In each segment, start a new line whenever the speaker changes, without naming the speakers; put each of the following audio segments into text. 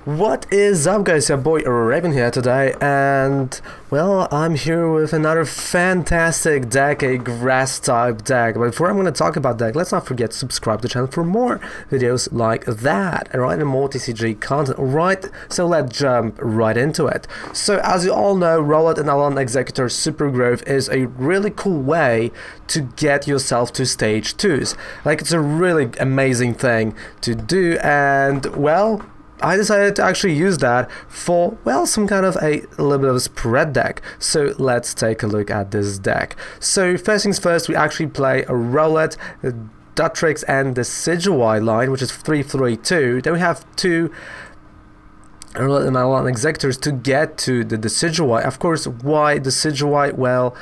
What is up, guys? Your boy Raven here today, and well, I'm here with another fantastic deck, a grass type deck. But before I'm going to talk about deck, let's not forget to subscribe to the channel for more videos like that, alright, and more TCG content, alright? So let's jump right into it. So as you all know, Rowlet Alolan Exeggutor Super Growth is a really cool way to get yourself to stage 2s. Like, it's a really amazing thing to do, and well, I decided to actually use that for, well, some kind of a little bit of a spread deck. So let's take a look at this deck. So first things first, we actually play a Rowlet, Dartrix, and the Decidueye line, which is 3-3-2. Then we have two Rowlet and Alolan Exeggutors to get to the Decidueye. Of course, why Decidueye? Well,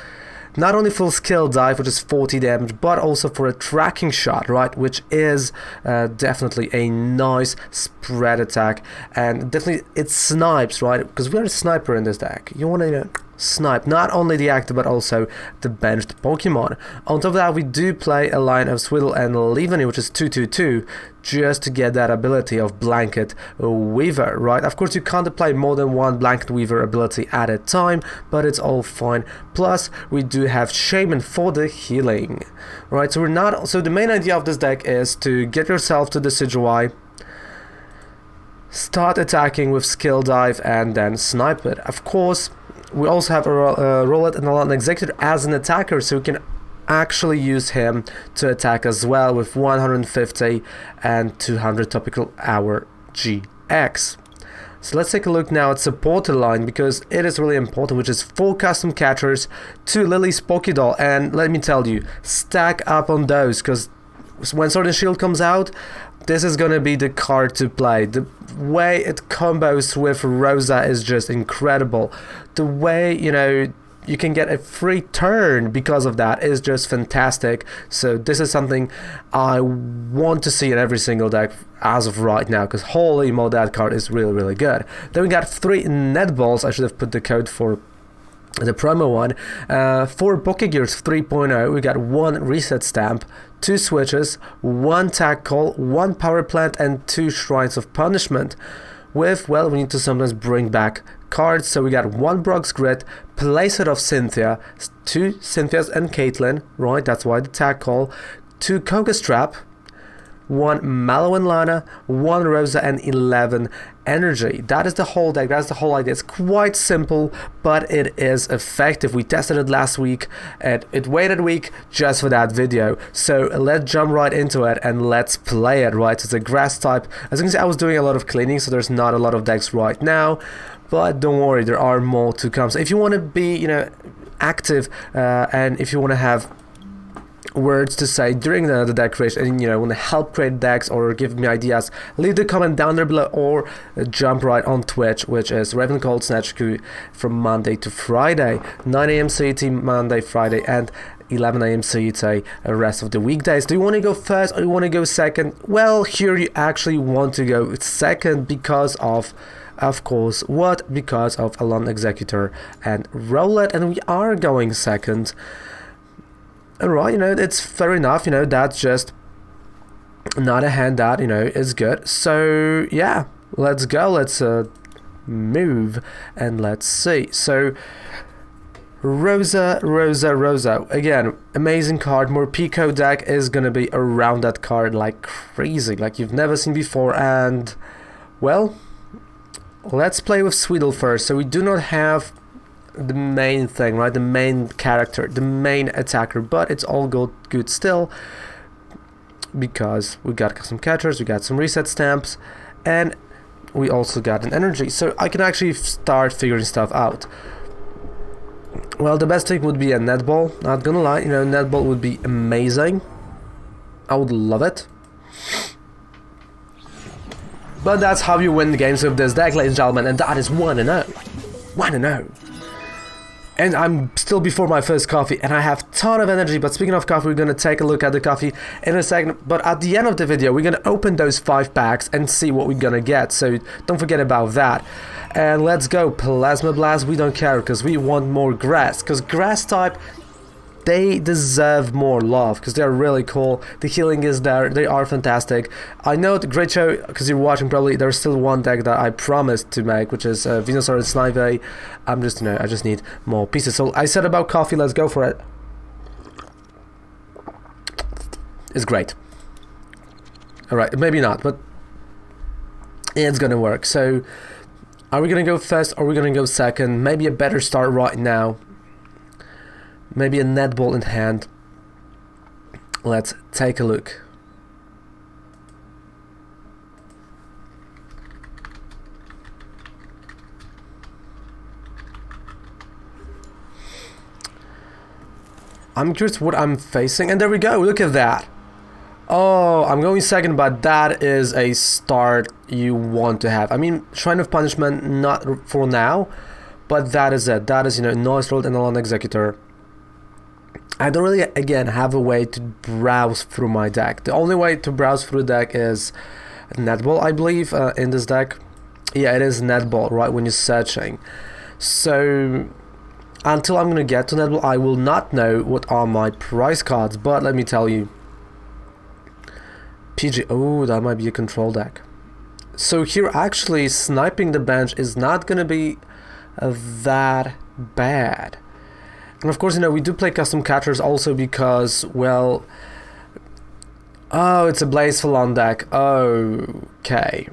not only full skill dive, which is 40 damage, but also for a tracking shot, right, which is definitely a nice spread attack, and definitely it snipes, right, because we are a sniper in this deck. You want to snipe not only the active but also the benched Pokemon. On top of that, we do play a line of Sewaddle and Leavanny, which is 2-2-2, just to get that ability of Blanket Weaver, right? Of course, you can't apply more than one Blanket Weaver ability at a time, but it's all fine. Plus, we do have Shaymin for the healing, right? So the main idea of this deck is to get yourself to the Decidueye, start attacking with skill dive, and then snipe it. Of course, we also have a Rowlet and Alolan Exeggutor as an attacker, so we can actually use him to attack as well with 150 and 200 topical hour GX. So let's take a look now at supporter line, because it is really important, which is 4 custom catchers, 2 Lillie's Pokédoll, and let me tell you, stack up on those, because when Sword and Shield comes out, this is gonna be the card to play. The way it combos with Rosa is just incredible. The way, you can get a free turn because of that is just fantastic. So this is something I want to see in every single deck as of right now, because holy moly, that card is really, really good. Then we got 3 netballs. I should have put the code for the promo one. 4 Pokégears 3.0, we got 1 Reset Stamp, 2 Switches, 1 Tag Call, 1 Power Plant, and 2 Shrines of Punishment. With, well, we need to sometimes bring back cards, so we got 1 Brock's Grit, Playset of Cynthia, 2 Cynthias and Caitlin, right, that's why the Tag Call, 2 Koga Strap, 1 Mallow Lana, 1 Rosa, and 11 energy. That is the whole deck, that's the whole idea. It's quite simple, but it is effective. We tested it last week, and it waited a week just for that video. So let's jump right into it and let's play it, right? It's a grass type. As you can see, I was doing a lot of cleaning, so there's not a lot of decks right now, but don't worry, there are more to come. So if you want to be, active, and if you want to have words to say during the deck creation, and want to help create decks or give me ideas, leave the comment down there below, or jump right on Twitch, which is Raven Cold Snatch Q, from Monday to Friday, 9 AM CET Monday, Friday, and 11 AM CET the rest of the weekdays. Do you want to go first or you want to go second? Well, here you actually want to go second because of course, what? Because of Alolan Exeggutor and Rowlet, and we are going second. Alright, it's fair enough, that's just not a hand that, is good. So, yeah, let's go, let's move, and let's see. So, Rosa, again, amazing card. Morpeko deck is gonna be around that card like crazy, like you've never seen before, and, well, let's play with Sewaddle first. So we do not have the main thing, right, the main character, the main attacker, but it's all good still, because we got some catchers, we got some reset stamps, and we also got an energy, so I can actually start figuring stuff out. Well, the best thing would be a netball, not gonna lie, netball would be amazing. I would love it. But that's how you win the games with this deck, ladies and gentlemen, and that is 1-0. 1-0. And I'm still before my first coffee, and I have a ton of energy. But speaking of coffee, we're going to take a look at the coffee in a second. But at the end of the video, we're going to open those 5 packs and see what we're going to get. So don't forget about that. And let's go. Plasma Blast, we don't care, because we want more grass. Because grass type they deserve more love because they are really cool. The healing is there. They are fantastic. I know the great show because you're watching. Probably there's still one deck that I promised to make, which is Venusaur and Snivy. I'm just I just need more pieces. So I said about coffee. Let's go for it. It's great. All right, maybe not, but it's gonna work. So are we gonna go first or are we gonna go second? Maybe a better start right now. Maybe a netball in hand. Let's take a look. I'm curious what I'm facing, and there we go, look at that. Oh, I'm going second, but that is a start you want to have. I mean, Shrine of Punishment, not for now, but that is it. That is, nice Rowlet Alolan Exeggutor. I don't really, again, have a way to browse through my deck. The only way to browse through the deck is netball, I believe, in this deck. Yeah, it is netball, right, when you're searching. So, until I'm going to get to netball, I will not know what are my prize cards. But let me tell you. PG, oh, that might be a control deck. So here, actually, sniping the bench is not going to be that bad. And of course, we do play custom catchers also because, well... Oh, it's a Blazion deck. Okay.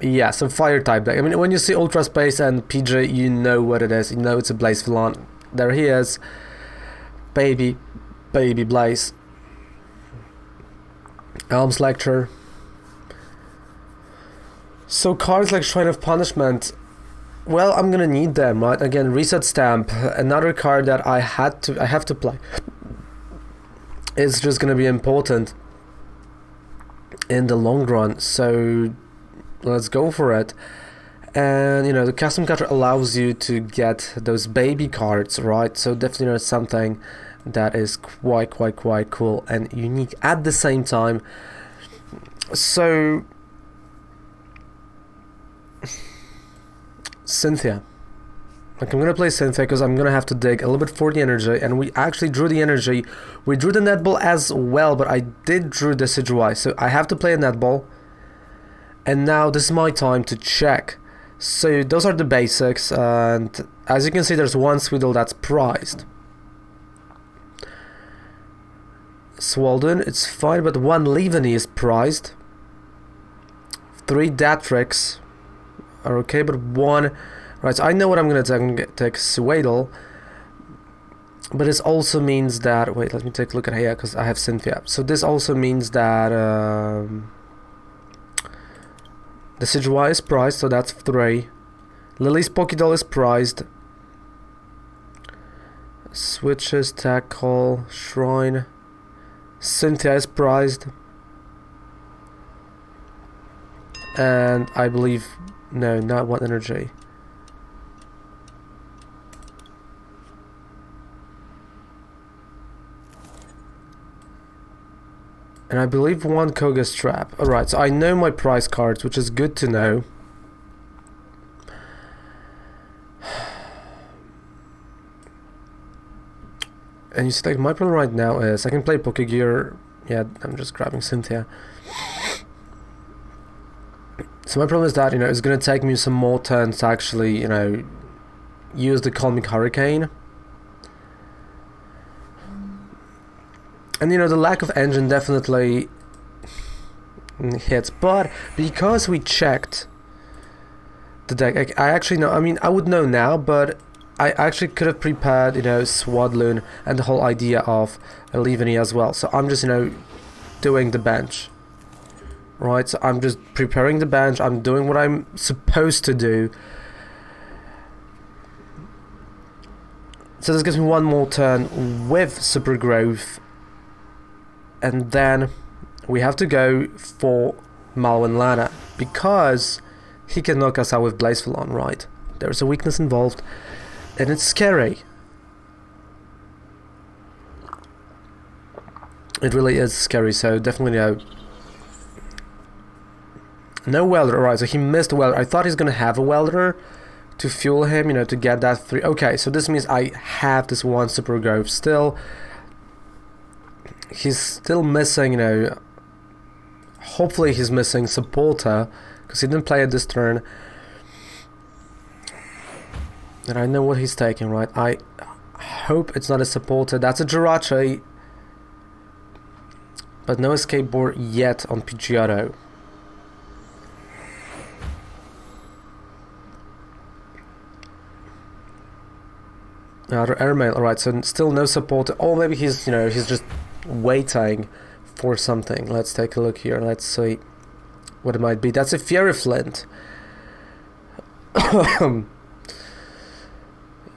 Yeah, so fire type deck. I mean, when you see Ultra Space and PG, you know what it is. You know it's a Blazion. There he is. Baby Blaze. Elm's Lecture. So cards like Shrine of Punishment... Well, I'm gonna need them, right? Again, Reset Stamp, another card that I have to play. It's just gonna be important in the long run, so let's go for it. And the custom catcher allows you to get those baby cards, right? So definitely something that is quite cool and unique at the same time. So Cynthia. Like, I'm gonna play Cynthia because I'm gonna have to dig a little bit for the energy, and we actually drew the energy. We drew the netball as well, but I did drew the Decidueye, so I have to play a netball. And now this is my time to check. So those are the basics, and as you can see, there's one Swadloon that's prized. Swadloon, it's fine, but one Leavanny is prized. 3 Dartrix are okay, but 1... Right, so I know what I'm gonna take. I'm gonna take Sewaddle, but this also means that... Wait, let me take a look at here, because I have Cynthia. So this also means that... the Decidueye is prized, so that's 3. Lillie's Pokédoll is prized. Switches, Tag Call, Shrine. Cynthia is prized. And I believe... No, not 1 energy. And I believe 1 Koga Strap. Alright, so I know my prize cards, which is good to know. And you see, like, my problem right now is I can play Pokégear. Yeah, I'm just grabbing Cynthia. So my problem is that, it's going to take me some more turns to actually, use the Calming Hurricane. And, the lack of engine definitely hits. But because we checked the deck, I actually know, I mean, I would know now, but I actually could have prepared, Swadloon and the whole idea of a Leavanny as well. So I'm just, doing the bench. Right, so I'm just preparing the bench, I'm doing what I'm supposed to do. So this gives me 1 more turn with Super Growth. And then we have to go for Mallow Lana, because he can knock us out with Blazion, right? There's a weakness involved, and it's scary. It really is scary, so definitely no welder. Alright, so he missed a welder. I thought he's gonna have a welder, to fuel him, you know, to get that 3. Okay, so this means I have this 1 Super Grove still. He's still missing, you know, hopefully he's missing Supporter, because he didn't play it this turn. And I know what he's taking, right? I hope it's not a Supporter. That's a Jirachi. But no escape board yet on Pidgeotto. Airmail, alright, so still no Supporter. Oh, maybe he's, you know, he's just waiting for something. Let's take a look here. Let's see what it might be. That's a Fairy Flint.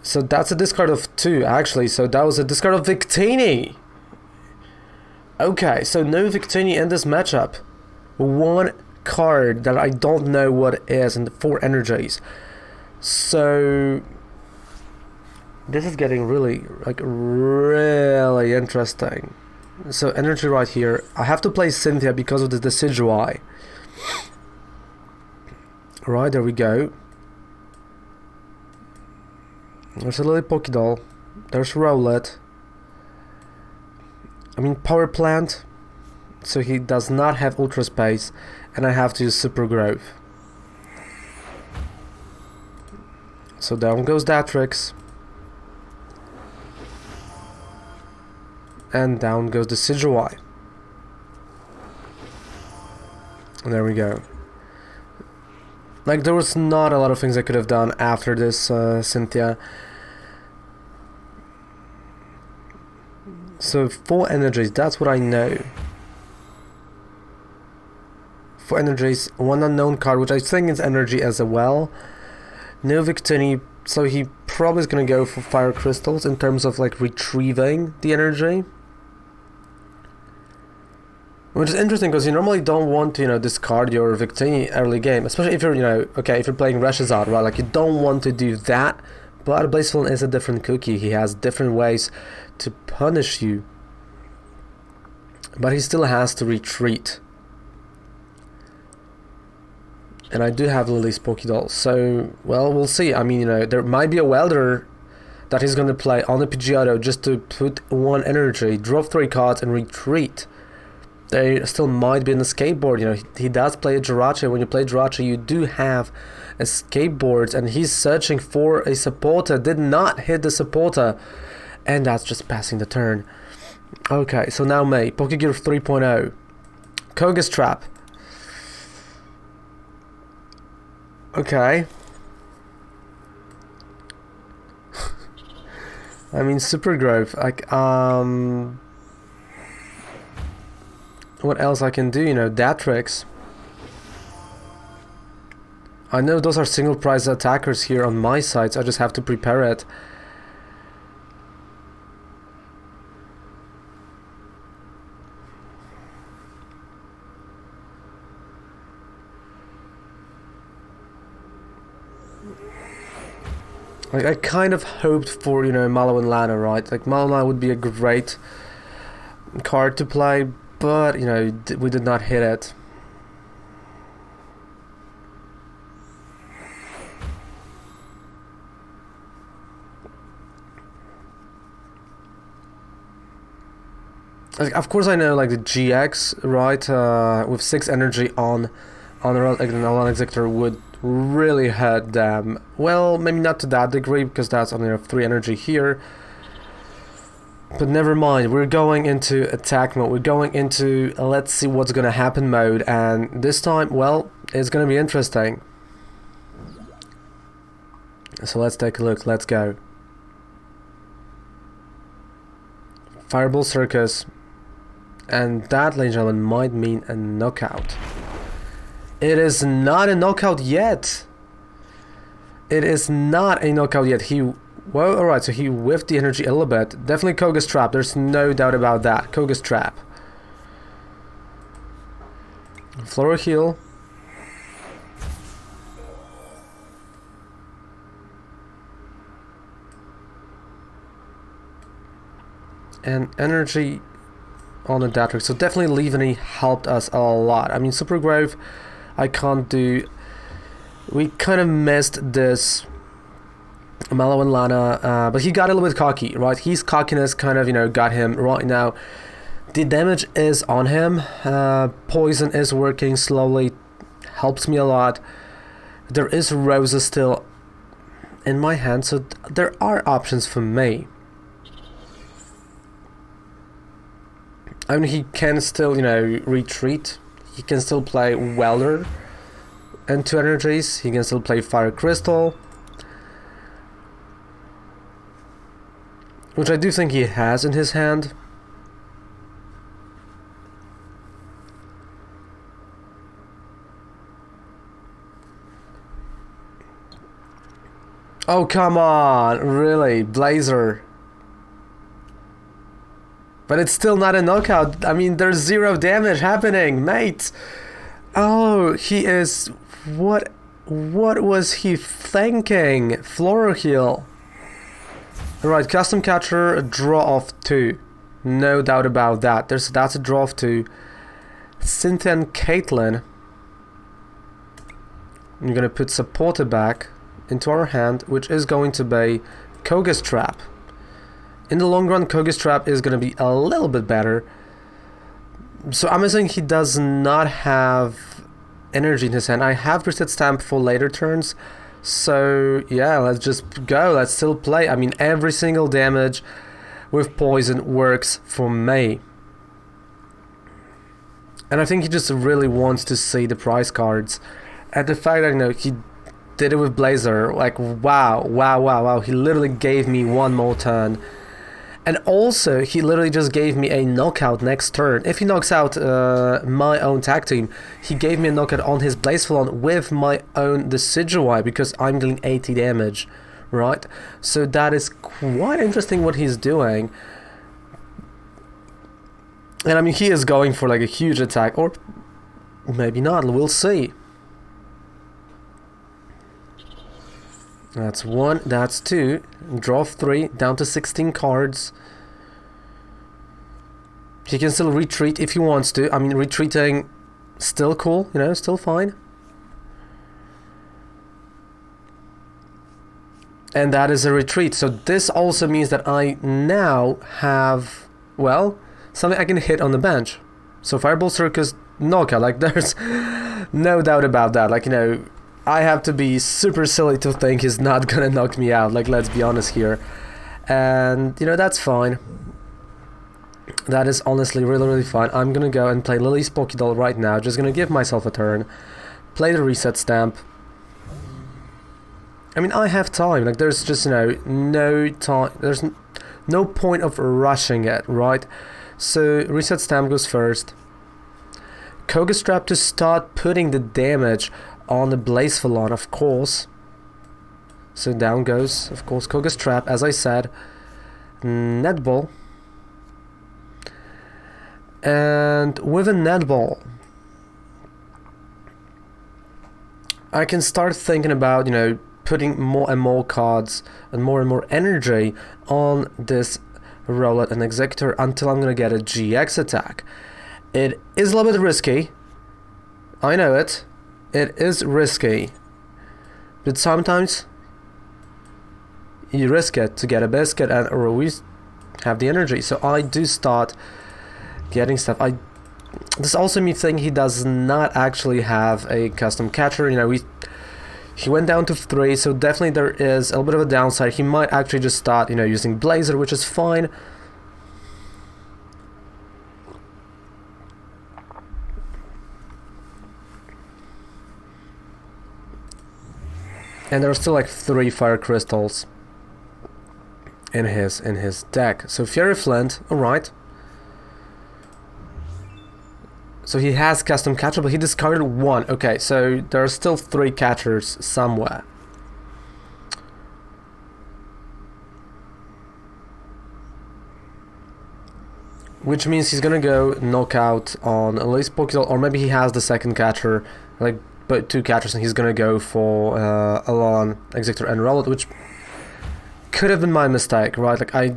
So that's a discard of 2, actually. So that was a discard of Victini. Okay, so no Victini in this matchup. 1 card that I don't know what it is, and 4 energies. So this is getting really, like, really interesting. So energy right here. I have to play Cynthia because of the Decidueye. Right, there we go. There's a Lillie Pokédoll. There's Rowlet. I mean, Power Plant. So he does not have Ultra Space. And I have to use Super Grove. So down goes Dartrix. And down goes the Decidueye. And there we go. Like, there was not a lot of things I could have done after this Cynthia. So 4 energies, that's what I know. 4 energies, 1 unknown card, which I think is energy as well. No Victini, so he probably is going to go for Fire Crystals in terms of, like, retrieving the energy. Which is interesting, because you normally don't want to, you know, discard your Victini early game, especially if you're, you know, okay, if you're playing Reshazard, right, like, you don't want to do that, but Blaziken is a different cookie. He has different ways to punish you, but he still has to retreat. And I do have Lillie's Pokédoll, so, well, we'll see. I mean, you know, there might be a welder that he's going to play on the Pidgeotto just to put 1 energy, drop 3 cards, and retreat. There still might be an escape board. You know, he does play a Jirachi. When you play Jirachi, you do have escape boards, and he's searching for a Supporter. Did not hit the Supporter, and that's just passing the turn. Okay, so now May, Pokégear 3.0, Koga's Trap. Okay. I mean, Super Grove, like, what else I can do, you know, Dartrix. I know those are single prize attackers here on my side, so I just have to prepare it. Like, I kind of hoped for, you know, Mallow and Lana, right? Like, Mallow and Lana would be a great card to play, but, you know, we did not hit it. Like, of course I know, like, the GX, right, with 6 energy on Rowlet Alolan Exeggutor would really hurt them. Well, maybe not to that degree, because that's only 3 energy here. But never mind, we're going into attack mode, we're going into let's see what's gonna happen mode, and this time, well, it's gonna be interesting. So let's take a look, let's go. Fireball Circus, and that, ladies and gentlemen, might mean a knockout. It is not a knockout yet. It is not a knockout yet. Well, alright, so he whiffed the energy a little bit. Definitely Koga's Trap, there's no doubt about that. Koga's Trap. Floral Heal. And energy on the Dartrix. So definitely Leavanny helped us a lot. I mean, Super Grove, I can't do. We kind of missed this Mallow and Lana, but he got a little bit cocky, right? His cockiness kind of, got him right now. The damage is on him. Poison is working slowly, helps me a lot. There is Rosa still in my hand, so there are options for me. I mean, he can still, retreat. He can still play Welder and 2 energies. He can still play Fire Crystal, which I do think he has in his hand. Oh, come on, really, Blazer. But it's still not a knockout. I mean, there's 0 damage happening, mate. Oh, he is... What was he thinking? Floral Heal. Alright, Custom Catcher, a draw of 2. No doubt about that. That's a draw of 2. Cynthia Caitlin. I'm gonna put Supporter back into our hand, which is going to be Koga's Trap. In the long run, Koga's Trap is going to be a little bit better. So I'm assuming he does not have energy in his hand. I have Reset Stamp for later turns. So yeah, let's just go. Let's still play. I mean, every single damage with Poison works for me. And I think he just really wants to see the prize cards. And the fact that, he did it with Blazer, like, wow. He literally gave me one more turn. And also, he literally just gave me a knockout next turn. If he knocks out my own tag team, he gave me a knockout on his Blazion with my own Decidueye, because I'm dealing 80 damage, right? So that is quite interesting what he's doing. And I mean, he is going for like a huge attack, or maybe not, we'll see. That's 1, that's 2, draw 3, down to 16 cards. He can still retreat if he wants to. I mean, retreating, still cool, still fine. And that is a retreat, so this also means that I now have, well, something I can hit on the bench. So Fireball Circus, knockout, like there's no doubt about that, like, I have to be super silly to think he's not gonna knock me out, like, let's be honest here. And, that's fine. That is honestly really fine. I'm gonna go and play Lillie's Pokédoll right now, just gonna give myself a turn, play the Reset Stamp. I mean, I have time, like, there's just, no time, there's no point of rushing it, right? So, Reset Stamp goes first. Koga's Trap to start putting the damage on the Blazion, of course. So down goes, of course, Koga's Trap, as I said. Netball. And with a Netball, I can start thinking about, putting more and more cards and more energy on this Rowlet and Exeggutor until I'm going to get a GX attack. It is a little bit risky. I know it. It is risky, but sometimes you risk it to get a biscuit, and always have the energy. So I do start getting stuff. This also means he does not actually have a custom catcher. He went down to 3, so definitely there is a little bit of a downside. He might actually just start, using Blazer, which is fine. And there are still like 3 Fire Crystals in his deck. So Fury Flint, alright. So he has custom catcher, but he discarded 1. Okay, so there are still 3 catchers somewhere. Which means he's gonna go knockout on at least Pokédoll, or maybe he has the second catcher, like, but 2 catchers, and he's gonna go for Alolan Exeggutor and Rowlet, which could have been my mistake, right? Like, I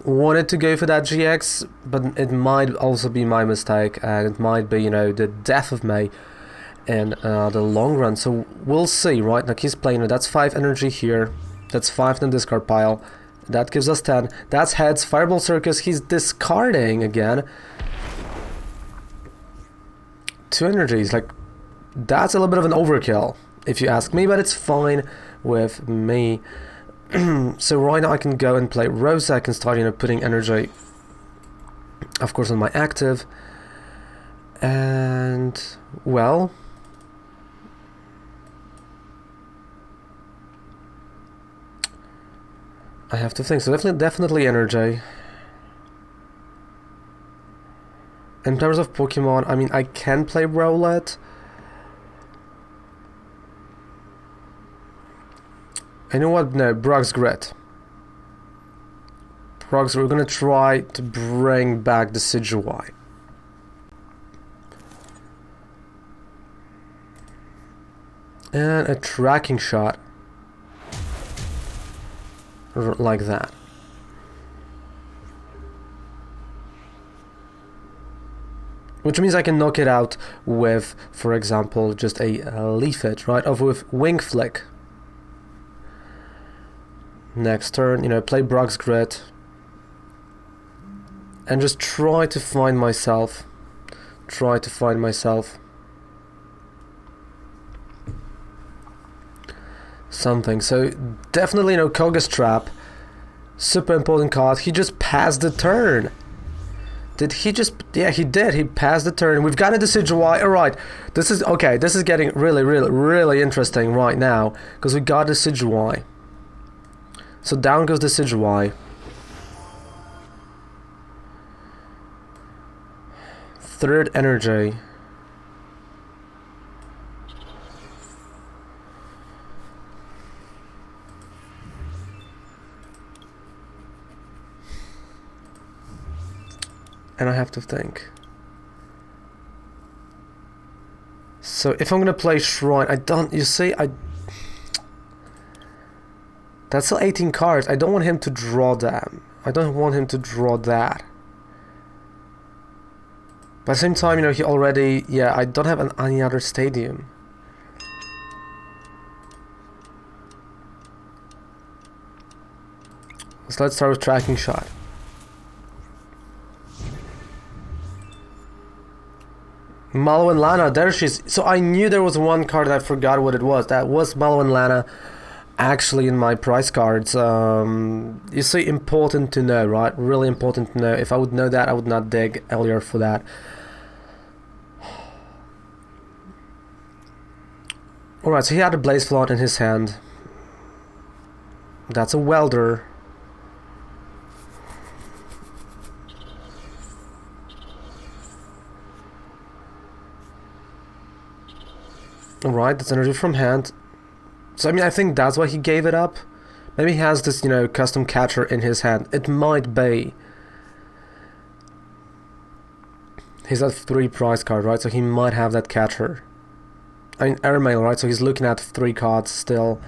wanted to go for that GX, but it might also be my mistake, and it might be, the death of me in the long run. So we'll see, right? Like, he's playing, that's 5 energy here, That's 5 in the discard pile. That gives us 10. That's heads. Fireball Circus, he's discarding again. 2 energies, like, that's a little bit of an overkill, if you ask me, but it's fine with me. So right now I can go and play Rosa. I can start, you know, putting energy, of course, on my active. And, well, I have to think. So definitely energy. In terms of Pokemon, I mean, I can play Rowlet. You know what? No, Brock's Grit. We're gonna try to bring back the Decidueye. And a tracking shot. Like that. Which means I can knock it out with, for example, just a Leaf It, right? Or with Wing Flick. Next turn, you know, play Brock's Grit. And just try to find myself. Something. So definitely, you know, Koga's Trap. Super important card. He just passed the turn. Did he just... Yeah, he did. He passed the turn. We've got a Decidueye. Alright. This is... Okay, this is getting really interesting right now. Because we got a Decidueye. So down goes the Decidueye. Third energy. And I have to think. So if I'm gonna play Shrine, I don't... You see, that's still 18 cards. I don't want him to draw them. I don't want him to draw that. But at the same time, you know, he already... Yeah, I don't have any other stadium. So let's start with Tracking Shot. Mallow Lana, there she is. So I knew there was one card that I forgot what it was. That was Mallow Lana. Actually in my prize cards. You see, important to know, right? Really important to know. If I would know that, I would not dig earlier for that. Alright, so he had a Blaze Flood in his hand. That's a Welder. Alright, that's energy from hand. So, I mean, I think that's why he gave it up. Maybe he has this, you know, custom catcher in his hand. It might be. He's at 3 prize card, right? So he might have that catcher. I mean, Airmail, right? So he's looking at 3 cards still.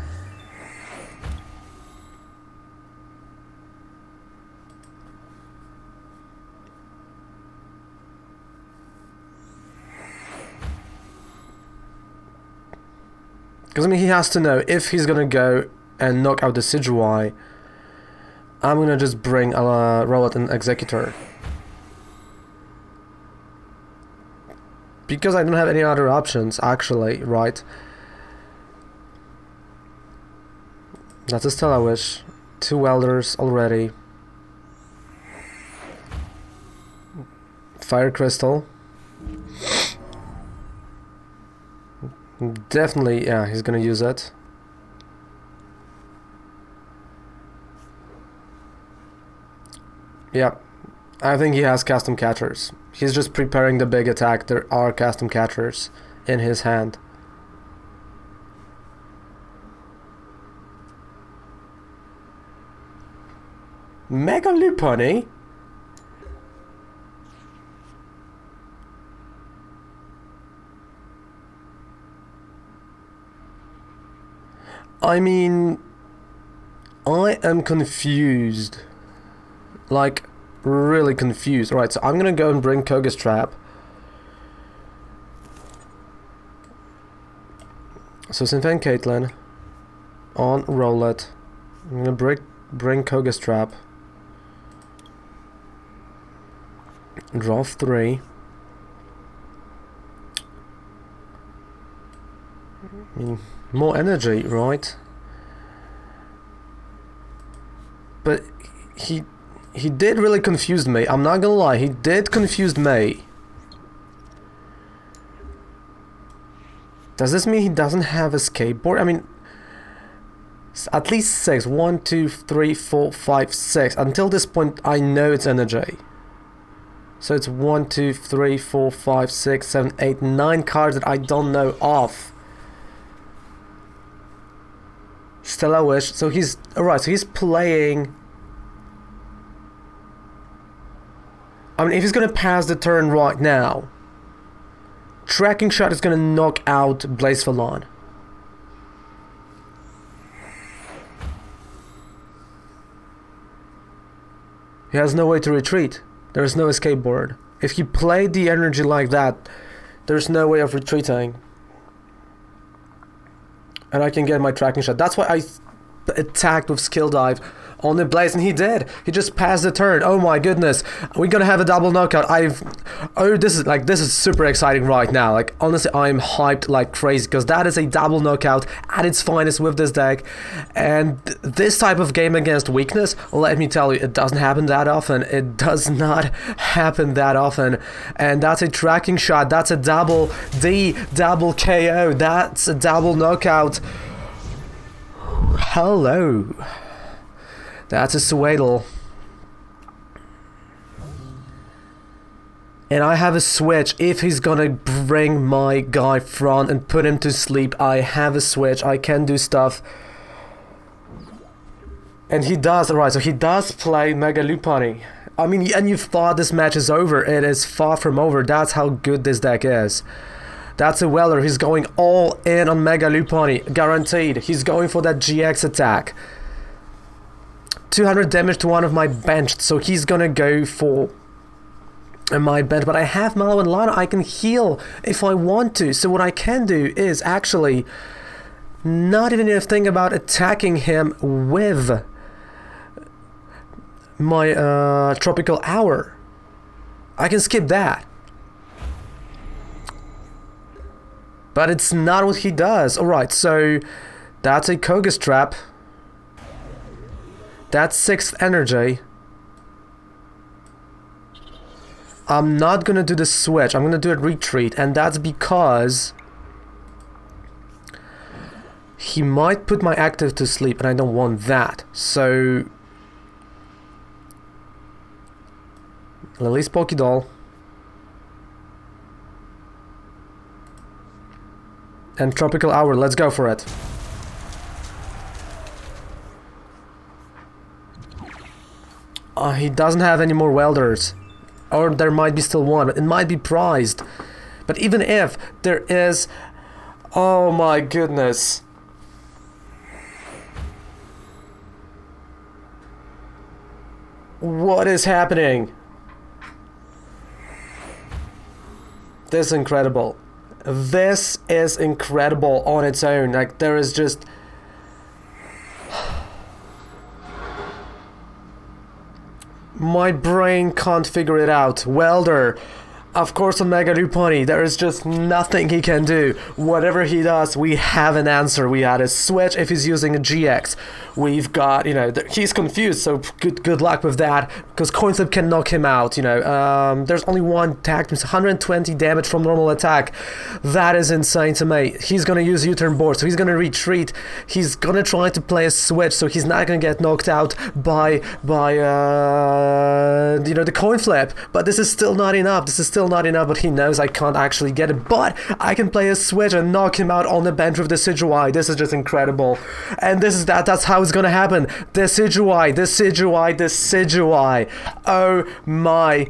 Because, I mean, he has to know if he's gonna go and knock out the Decidueye, I'm gonna just bring Rowlet Exeggutor. Because I don't have any other options, actually, right? That's a Stellar Wish. 2 Welders already. Fire Crystal. Definitely, yeah, he's gonna use it. Yeah, I think he has custom catchers. He's just preparing the big attack. There are custom catchers in his hand. Mega Lopunny? I mean, I am confused. Like, really confused. Alright, so I'm gonna go and bring Koga's Trap. So Cynthia Caitlin on Rowlet. I'm gonna bring Koga's trap. Draw 3. I mean, more energy, right? But he did really confuse me. I'm not gonna lie, he did confuse me. Does this mean he doesn't have a skateboard? I mean, at least 6. 1, 2, 3, 4, 5, 6. Until this point, I know it's energy. So it's 1, 2, 3, 4, 5, 6, 7, 8, 9 cards that I don't know of. Still I wish. So he's alright. So he's playing. I mean, if he's gonna pass the turn right now, Tracking Shot is gonna knock out Blazion. He has no way to retreat. There is no escape board. If he played the energy like that, there's no way of retreating. And I can get my Tracking Shot. That's why I attacked with Skill Dive on the Blaze, and he did. He just passed the turn. Oh my goodness, we're gonna have a double knockout. This is super exciting right now. Like, honestly, I'm hyped like crazy because that is a double knockout at its finest with this deck. And this type of game against weakness, let me tell you, it doesn't happen that often. It does not happen that often. And that's a Tracking Shot. That's a double D, double KO. That's a double knockout. Hello. That's a Sewaddle. And I have a switch. If he's gonna bring my guy front and put him to sleep, I have a switch. I can do stuff. And he does, alright, so he does play Mega Lopunny. I mean, and you thought this match is over. It is far from over. That's how good this deck is. That's a Weller. He's going all in on Mega Lopunny. Guaranteed. He's going for that GX attack. 200 damage to one of my benched, so he's gonna go for my bench. But I have Mallow and Lana. I can heal if I want to. So what I can do is actually not even think about attacking him with my Tropical Hour. I can skip that. But it's not what he does. Alright, so that's a Koga's trap. That's 6th energy. I'm not gonna do the switch. I'm gonna do a retreat, and that's because he might put my active to sleep, and I don't want that. So Lillie's Pokédoll. And Tropical Hour, let's go for it. He doesn't have any more welders. Or there might be still one, but it might be prized. But even if there is... Oh my goodness. What is happening? This is incredible. This is incredible on its own. Like, there is just... My brain can't figure it out. Welder. Of course, on Mega Lopunny, there is just nothing he can do. Whatever he does, we have an answer. We had a switch if he's using a GX. We've got, you know, he's confused, so good luck with that, because Coin Flip can knock him out, you know. There's only one attack, 120 damage from normal attack. That is insane to me. He's gonna use U-turn board, so he's gonna retreat. He's gonna try to play a switch, so he's not gonna get knocked out by you know, the Coin Flip. But this is still not enough. This is still not enough, but he knows I can't actually get it. But I can play a switch and knock him out on the bench with the Decidueye. This is just incredible. And that's how it's gonna happen. Decidueye. Oh my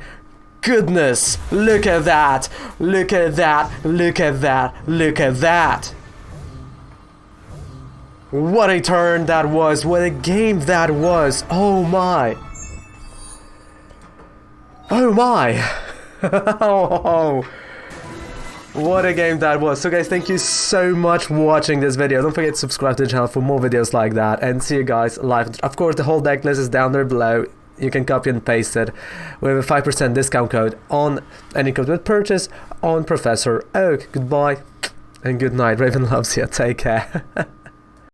goodness. Look at that. Look at that. Look at that. Look at that. What a turn that was. What a game that was. Oh my. Oh my. Oh. What a game that was. So guys, thank you so much for watching this video. Don't forget to subscribe to the channel for more videos like that, and see you guys live. Of course, the whole deck list is down there below. You can copy and paste it with a 5% discount code on any code with purchase on Professor Oak. Goodbye and good night. Raven loves you. Take care.